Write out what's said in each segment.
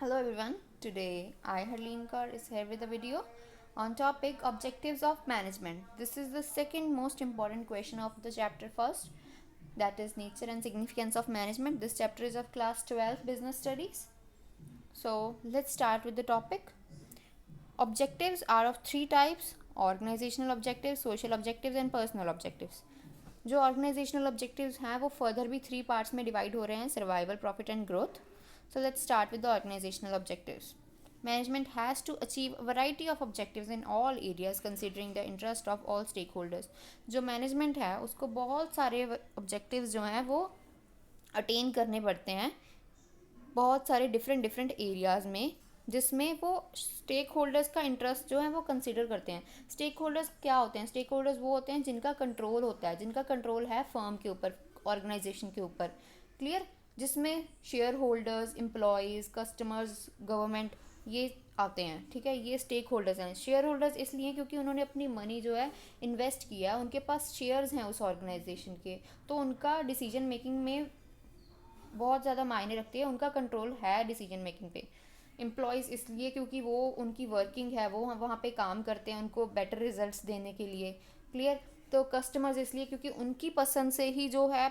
Hello everyone. Today I Harleen Kaur is here with a video on topic objectives of management. This is the second most important question of the chapter first, that is nature and significance of management. This chapter is of class 12 business studies. So let's start with the topic. Objectives are of three types: organizational objectives, social objectives and personal objectives. जो organisational objectives हैं वो further भी three parts में divide हो रहे हैं: survival, profit and growth. So let's start with the organizational objectives. Management has to achieve a variety of objectives in all areas considering the interest of all stakeholders. जो management है उसको बहुत सारे objectives जो हैं वो अटेन करने पड़ते हैं बहुत सारे डिफरेंट डिफरेंट एरियाज़ में, जिसमें वो स्टेक होल्डर्स का इंटरेस्ट जो है वो कंसिडर करते हैं. स्टेक होल्डर्स क्या होते हैं? स्टेक होल्डर्स वो होते हैं जिनका कंट्रोल होता है, जिनका कंट्रोल है फर्म के ऊपर, ऑर्गेनाइजेशन के ऊपर. क्लियर? जिसमें share holders, employees, customers, government, ये आते हैं. ठीक है, ये स्टेक होल्डर्स हैं. शेयर होल्डर्स इसलिए क्योंकि उन्होंने अपनी मनी जो है इन्वेस्ट किया है, उनके पास शेयर्स हैं उस ऑर्गेनाइजेशन के, तो उनका डिसीजन मेकिंग में बहुत ज़्यादा मायने रखती है, उनका कंट्रोल है डिसीजन मेकिंग पे. एम्प्लॉयज़ इसलिए क्योंकि वो उनकी वर्किंग है, वो वहाँ पे काम करते हैं उनको बेटर रिजल्ट्स देने के लिए. क्लियर? तो कस्टमर्स इसलिए क्योंकि उनकी पसंद से ही जो है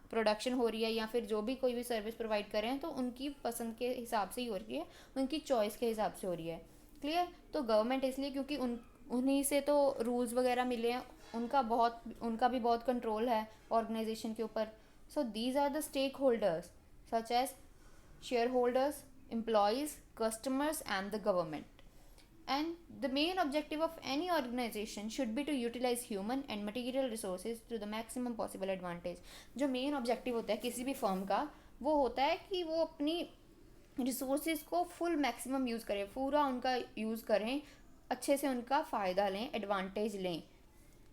प्रोडक्शन हो रही है, या फिर जो भी कोई भी सर्विस प्रोवाइड कर रहे हैं तो उनकी पसंद के हिसाब से ही हो रही है, उनकी चॉइस के हिसाब से हो रही है. क्लियर? तो गवर्नमेंट इसलिए क्योंकि उन्हीं से तो रूल्स वगैरह मिले हैं, उनका भी बहुत कंट्रोल है ऑर्गेनाइजेशन के ऊपर. So these are the stakeholders such as shareholders, employees, customers and the government. And the main objective of any organization should be to utilize human and material resources to the maximum possible advantage. जो main objective होता है किसी भी firm का, वो होता है कि वो अपनी रिसोर्सेज को फुल मैक्सिमम यूज़ करें, पूरा उनका यूज़ करें, अच्छे से उनका फ़ायदा लें, एडवांटेज लें,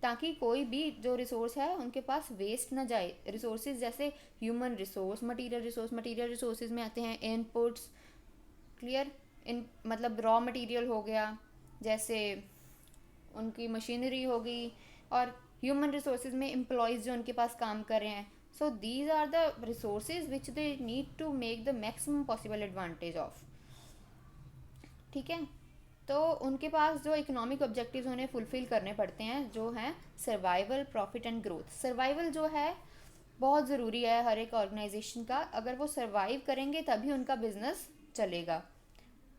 ताकि कोई भी जो रिसोर्स है उनके पास वेस्ट ना जाए. रिसोर्सेज जैसे ह्यूमन रिसोर्स, मटीरियल रिसोर्सेज में आते हैं इनपुट्स. क्लियर? इन मतलब रॉ मटेरियल हो गया, जैसे उनकी मशीनरी होगी, और ह्यूमन रिसोर्सेज में एम्प्लॉयज़ जो उनके पास काम कर रहे हैं. So these are the resources which they need to make the maximum possible advantage of. ठीक है, तो उनके पास जो इकोनॉमिक ऑब्जेक्टिव्स उन्हें फुलफ़िल करने पड़ते हैं, जो हैं survival, profit and growth. Survival जो है बहुत ज़रूरी है हर एक ऑर्गेनाइजेशन का. अगर वो सर्वाइव करेंगे तभी उनका बिजनेस चलेगा.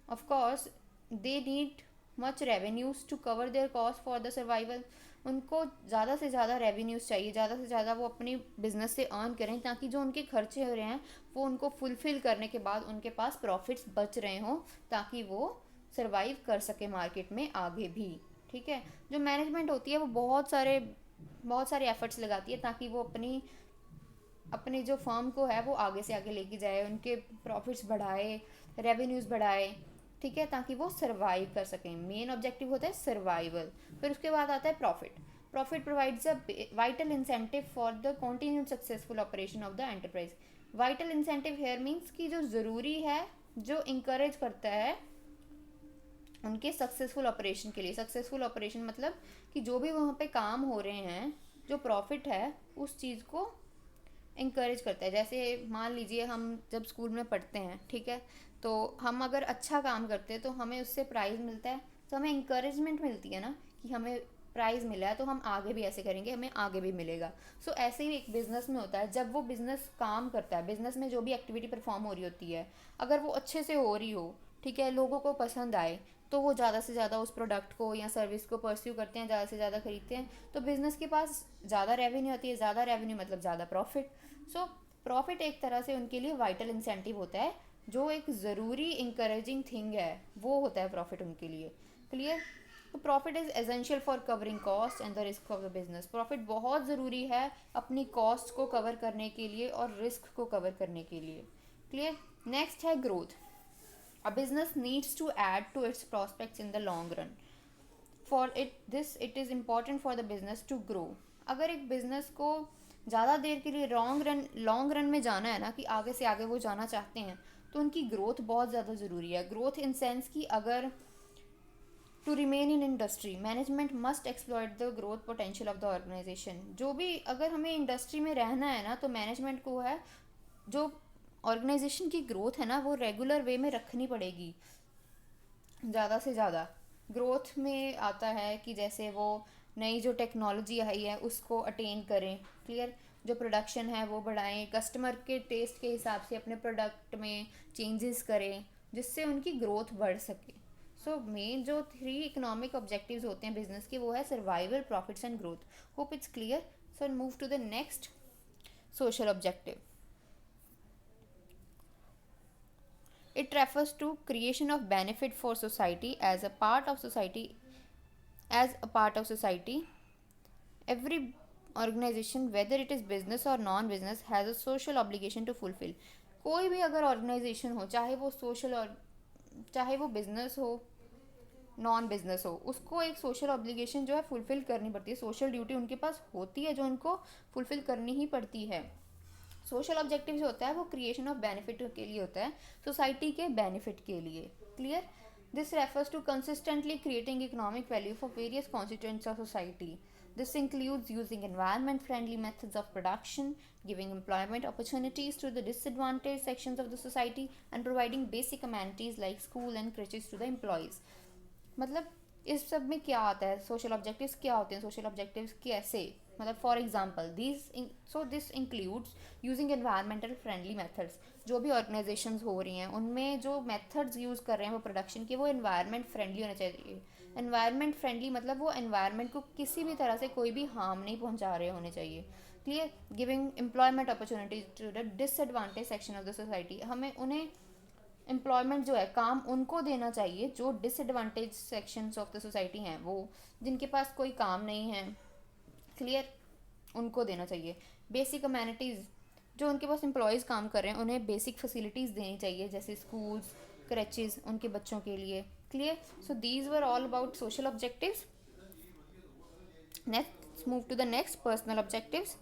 Of course they need much revenues to cover their cost for the survival. उनको ज़्यादा से ज़्यादा रेवेन्यूज़ चाहिए, ज़्यादा से ज़्यादा वो अपनी बिजनेस से अर्न करें, ताकि जो उनके खर्चे हो रहे हैं वो उनको फुलफ़िल करने के बाद उनके पास प्रॉफिट्स बच रहे हों, ताकि वो सर्वाइव कर सके मार्केट में आगे भी. ठीक है, जो मैनेजमेंट होती है वो बहुत सारे एफर्ट्स लगाती है ताकि वो अपनी जो फर्म को है वो आगे से आगे लेके जाए, उनके प्रॉफिट्स बढ़ाए, रेवेन्यूज़ बढ़ाए. ठीक है, ताकि वो सर्वाइव कर सकें. मेन ऑब्जेक्टिव होता है सर्वाइवल. फिर उसके बाद आता है profit. Profit provides a vital incentive for the continued successful operation of the enterprise. Vital incentive here means कि जो ज़रूरी है, जो इंकरेज करता है उनके सक्सेसफुल ऑपरेशन के लिए. सक्सेसफुल ऑपरेशन मतलब कि जो भी वहाँ पे काम हो रहे हैं, जो प्रॉफिट है उस चीज़ को इंकरेज करता है. जैसे मान लीजिए हम जब स्कूल में पढ़ते हैं, ठीक है, तो हम अगर अच्छा काम करते हैं तो हमें उससे प्राइज़ मिलता है, तो हमें इंकरेजमेंट मिलती है ना कि हमें प्राइज़ मिला है तो हम आगे भी ऐसे करेंगे, हमें आगे भी मिलेगा. सो ऐसे ही एक बिज़नेस में होता है. जब वो बिज़नेस काम करता है, बिज़नेस में जो भी एक्टिविटी परफॉर्म हो रही होती है, अगर वो अच्छे से हो रही हो, ठीक है, लोगों को पसंद आए, तो वो ज़्यादा से ज़्यादा उस प्रोडक्ट को या सर्विस को परस्यू करते हैं, ज़्यादा से ज़्यादा खरीदते हैं, तो बिज़नेस के पास ज़्यादा रेवेन्यू आती है. ज़्यादा रेवेन्यू मतलब ज़्यादा प्रॉफिट. सो प्रॉफिट एक तरह से उनके लिए वाइटल इंसेंटिव होता है, जो एक ज़रूरी इंकरेजिंग थिंग है, वो होता है प्रॉफिट उनके लिए. क्लियर? तो profit is essential for covering cost and the risk of the business. Profit बहुत ज़रूरी है अपनी कॉस्ट को कवर करने के लिए और रिस्क को कवर करने के लिए. क्लियर? नेक्स्ट है growth. A business needs to add to its prospects in the long run. For it is important for the business to grow. अगर एक बिजनेस को ज़्यादा देर के लिए लॉन्ग रन में जाना है ना, कि आगे से आगे वो जाना चाहते हैं, तो उनकी ग्रोथ बहुत ज़्यादा ज़रूरी है. ग्रोथ इन सेंस कि अगर to remain in industry, management must exploit the growth potential of the organization. जो भी अगर हमें इंडस्ट्री में रहना है ना, तो मैनेजमेंट को है जो ऑर्गेनाइजेशन की ग्रोथ है ना वो रेगुलर वे में रखनी पड़ेगी, ज़्यादा से ज़्यादा। ग्रोथ में आता है कि जैसे वो नई जो टेक्नोलॉजी आई है उसको अटेन करें, क्लियर, जो प्रोडक्शन है वो बढ़ाएं, कस्टमर के टेस्ट के हिसाब से अपने प्रोडक्ट में चेंजेस करें जिससे उनकी ग्रोथ बढ़ सके। सो मेन जो 3 इकोनॉमिक ऑब्जेक्टिव्स होते हैं बिजनेस के वो है survival, profits and growth. Hope it's clear. So move to the next social objective. It refers to creation of benefit for society as a part of society. Every organization, whether it is business or non-business, has a social obligation to fulfill. कोई भी अगर organisation हो, चाहे वो social और चाहे वो business हो, नॉन बिजनेस हो, उसको एक सोशल ऑब्लिगेशन जो है फुलफिल करनी पड़ती है, सोशल ड्यूटी उनके पास होती है जो उनको फुलफिल करनी ही पड़ती है। सोशल ऑब्जेक्टिव जो होता है वो क्रिएशन ऑफ बेनिफिट के लिए होता है, सोसाइटी के बेनिफिट के लिए, clear. This refers to consistently creating economic value for various constituents of society. This includes using environment friendly methods of production, giving employment opportunities to the disadvantaged sections of the society, and providing basic amenities like school and crèches to the employees. मतलब इस सब में क्या आता है, social objectives क्या होते हैं, सोशल ऑब्जेक्टिव्स कैसे, मतलब for example this includes using environmental friendly methods. जो भी ऑर्गेनाइजेशंस हो रही हैं उनमें जो मेथड्स यूज़ कर रहे हैं वो प्रोडक्शन के, वो एनवायरनमेंट फ्रेंडली होने चाहिए। एनवायरनमेंट फ्रेंडली मतलब वो एनवायरनमेंट को किसी भी तरह से कोई भी हार्म नहीं पहुंचा रहे होने चाहिए, clear. Giving employment opportunities to the disadvantage section of the society, हमें उन्हें एम्प्लॉयमेंट जो है काम उनको देना चाहिए जो disadvantage sections of the society हैं, वो जिनके पास कोई काम नहीं है, क्लियर, उनको देना चाहिए। बेसिक अमेनिटीज़, जो उनके पास एम्प्लॉयज़ काम कर रहे हैं उन्हें बेसिक फैसिलिटीज़ देनी चाहिए जैसे स्कूल्स, क्रचेज उनके बच्चों के लिए, clear. So these were all about social objectives. Next move to the next, personal objectives.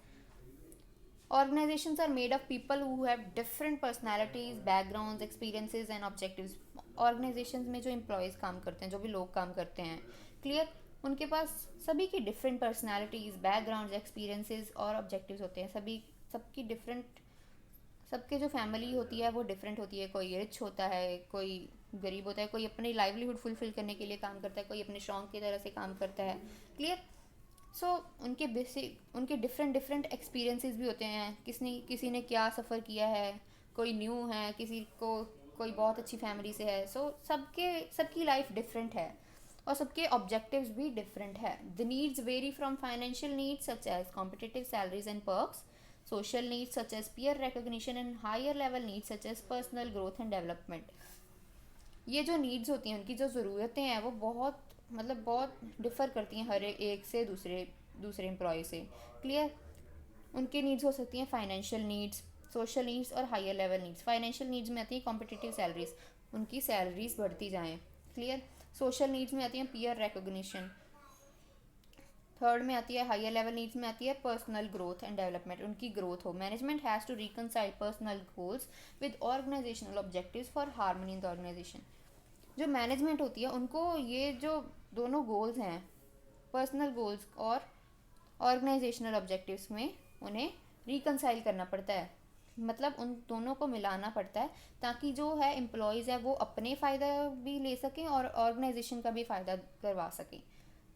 Organizations are made of people who have different personalities, backgrounds, experiences and objectives. Organizations में जो employees काम करते हैं, जो भी लोग काम करते हैं, clear, उनके पास सभी की different personalities, backgrounds, experiences और objectives होते हैं। सबकी different, सबके जो फैमिली होती है वो डिफरेंट होती है। कोई रिच होता है, कोई गरीब होता है, कोई अपनी लाइवलीहुड फुलफिल करने के लिए काम करता है, कोई अपने शौक की तरह से काम करता है, क्लियर। सो उनके डिफरेंट एक्सपीरियंसेस भी होते हैं, किसी ने क्या सफ़र किया है, कोई न्यू है, किसी को कोई बहुत अच्छी फैमिली से है। सो सबकी लाइफ डिफरेंट है और सबके ऑब्जेक्टिव्स भी डिफरेंट है। The needs vary from financial needs such as competitive salaries and perks, social needs such as peer recognition and higher level needs such as personal growth and development. ये जो needs होती हैं, उनकी जो ज़रूरतें हैं वो बहुत डिफ़र करती हैं हर एक से दूसरे एम्प्लॉय से, क्लियर। उनकी नीड्स हो सकती हैं फाइनेंशियल नीड्स, सोशल नीड्स और higher level needs. Financial needs में आती है कॉम्पिटिटिव सैलरीज, उनकी सैलरीज बढ़ती जाएँ, क्लियर। सोशल नीड्स में आती है पीयर रिकॉग्निशन। थर्ड में आती है हायर लेवल नीड्स में आती है पर्सनल ग्रोथ एंड डेवलपमेंट, उनकी ग्रोथ हो। Management has to reconcile personal goals with organizational objectives for harmony in the organization. जो मैनेजमेंट होती है उनको ये जो दोनों गोल्स हैं, पर्सनल गोल्स और ऑर्गेनाइजेशनल ऑब्जेक्टिव्स में उन्हें रिकनसाइल करना पड़ता है, मतलब उन दोनों को मिलाना पड़ता है ताकि जो है एम्प्लॉयज़ है वो अपने फ़ायदा भी ले सकें और ऑर्गेनाइजेशन का भी फ़ायदा करवा सकें,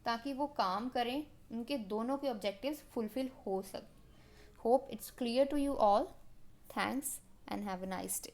ताकि वो काम करें, उनके दोनों के ऑब्जेक्टिव्स फुलफिल हो सके। Hope it's clear to you all. Thanks and have a nice day.